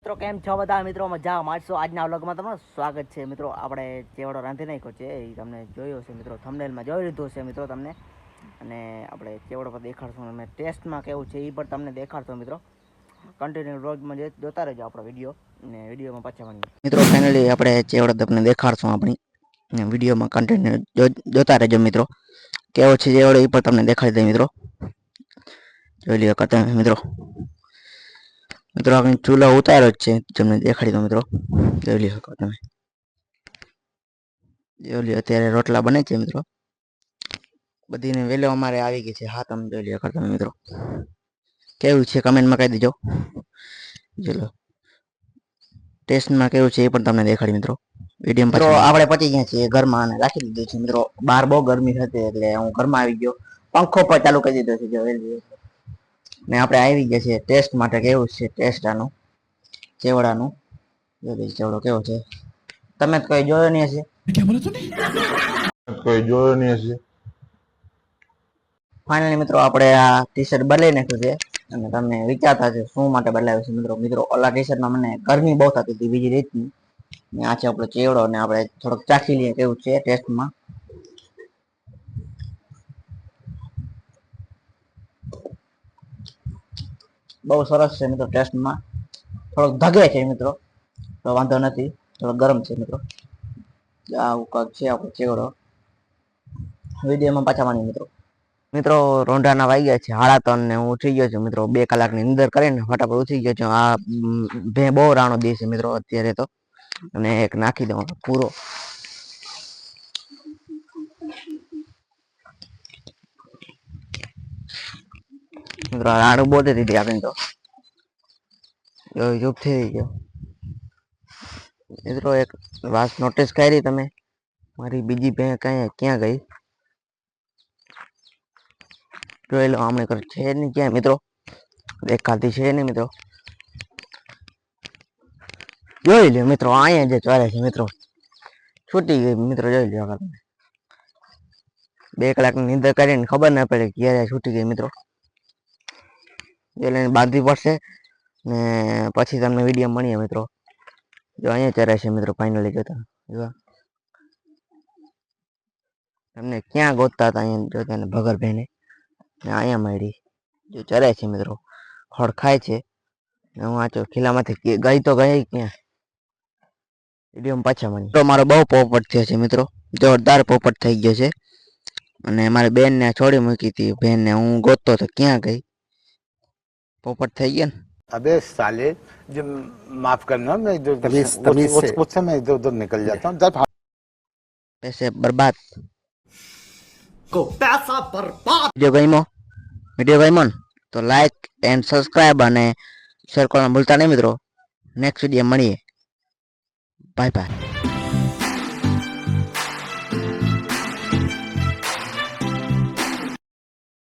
મિત્રો કેમ છો બધા મિત્રો મજા મારશો આજના વ્લોગમાં તમારું સ્વાગત છે મિત્રો આપણે ચેવડો રાંધી નાખ્યો છે એ તમને જોયો છે મિત્રો થંબનેલમાં જોઈ લીધું છે મિત્રો તમને અને આપણે ચેવડો પર દેખાડશું અને ટેસ્ટમાં કેવું છે એ પણ તમને દેખાડશો મિત્રો કન્ટિન્યુ વ્લોગમાં જોતા રહેજો આપણો વિડીયો અને વિડીયોમાં પાછા મળીએ મિત્રો ફાઇનલી આપણે ચેવડો તમને દેખાડશું આપણી વિડીયોમાં કન્ટિન્યુ જોતા રહેજો મિત્રો કેવો છે ચેવડો એ પણ તમને દેખાડી દે મિત્રો જોઈ લ્યો કરતા મિત્રો મિત્રો આપણે ચૂલો ઉતાર્યો જ છે તમને દેખાડી દો મિત્રો જોઈ લ્યો શકો તમે જોઈ લ્યો અત્યારે રોટલા બને છે મિત્રો બધીને વેલો અમારે આવી ગઈ છે હા તમે જોઈ લ્યો કરો તમે મિત્રો કેવું છે કમેન્ટમાં કહી દેજો ચલો ટેસ્ટમાં કેવું છે એ પણ તમને દેખાડી મિત્રો વિડીયો મિત્રો આપણે પચી ગયા છીએ ઘરમાં અને રાખી દીધું છે મિત્રો બહાર બહુ ગરમી હતી એટલે હું ઘરમાં આવી ગયો પંખો પર ચાલુ કરી દીધો છે જો ને આપણે આવી ગયા છે ટેસ્ટ માટે કેવું છે ટેસ્ટ આનું ચેવડાનું ચેવડો કેવો છે તમે કોઈ જોયો નહીં હશે કોઈ જોયો નહીં હશે ફાઇનલી મિત્રો આપણે આ ટી શર્ટ બદલાઈ નાખ્યું છે અને તમને વિચારતા છે શું માટે બદલાવ્યું છે મિત્રો મિત્રો ઓલા ટી શર્ટમાં મને ગરમી બહુ થતી હતી બીજી રીતની ને આ છે આપણો ચેવડો ને આપણે થોડોક ચાખી લઈએ કેવું છે ટેસ્ટમાં બહુ સરસ છે મિત્રો ટેસ્ટમાં થોડોક ધગે છે મિત્રો તો વાંધો નથી થોડો ગરમ છે મિત્રો આવું કાંક છે આપણો ચેવડો વિડીયોમાં પાછા માની મિત્રો મિત્રો રોંઢાના વાઈ ગયા છે 3:30 ને હું ઉઠી ગયો છું મિત્રો 2 કલાકની અંદર કરીને ફટાફટ ઉઠી ગયો છું આ બે બહુ રાણો દે છે મિત્રો અત્યારે તો અને એક નાખી દઉં પૂરો મિત્રો રાણું બોલતી હતી આપણે તો ચૂપ થઈ ગયો મિત્રો એક વાત નોટિસ કરી તમે મારી બીજી બેન ક્યાં ગઈ જોઈ લો આમને કર છે નહીં ક્યાં મિત્રો દેખાતી છે નહીં મિત્રો જોઈ લ્યો મિત્રો અહીંયા જે ચાલે છે મિત્રો છૂટી ગઈ મિત્રો જોઈ લ્યો તમે 2 કલાકની નિંદર કરીને ખબર ના પડે ક્યારે છૂટી ગઈ મિત્રો એટલે બાંધવી પડશે ને પછી તમને વિડીયો મળીએ મિત્રો જો અહીંયા ચરે છે મિત્રો ફાઇનલી જોતા જો તમને ક્યાં ગોતતા હતા અહીંયા જોતા ને ભગર ભાઈને ને અહીંયા મળી જો ચરે છે મિત્રો ખડ ખાય છે ને હું આચો ખીલામાંથી ગઈ તો ગઈ ક્યાં વિડીયોમાં પાછા મળી તો મારો બહુ પોપટ થયો છે મિત્રો જોરદાર પોપટ થઈ ગયો છે અને મારી બેનને છોડી મૂકી હતી બેનને હું ગોતતો તો ક્યાં ગઈ પોપટ થઈ ગયા ને अबे साले जो माफ करना मैं इधर मुझसे मैं इधर उधर निकल जाता हूँ जब पैसे बर्बाद को पैसा बर्बाद वीडियो गई मन तो लाइक एंड सब्सक्राइब અને શેર કરવાનું ભૂલતા નહીં મિત્રો નેક્સ્ટ વિડીયો મળીએ બાય બાય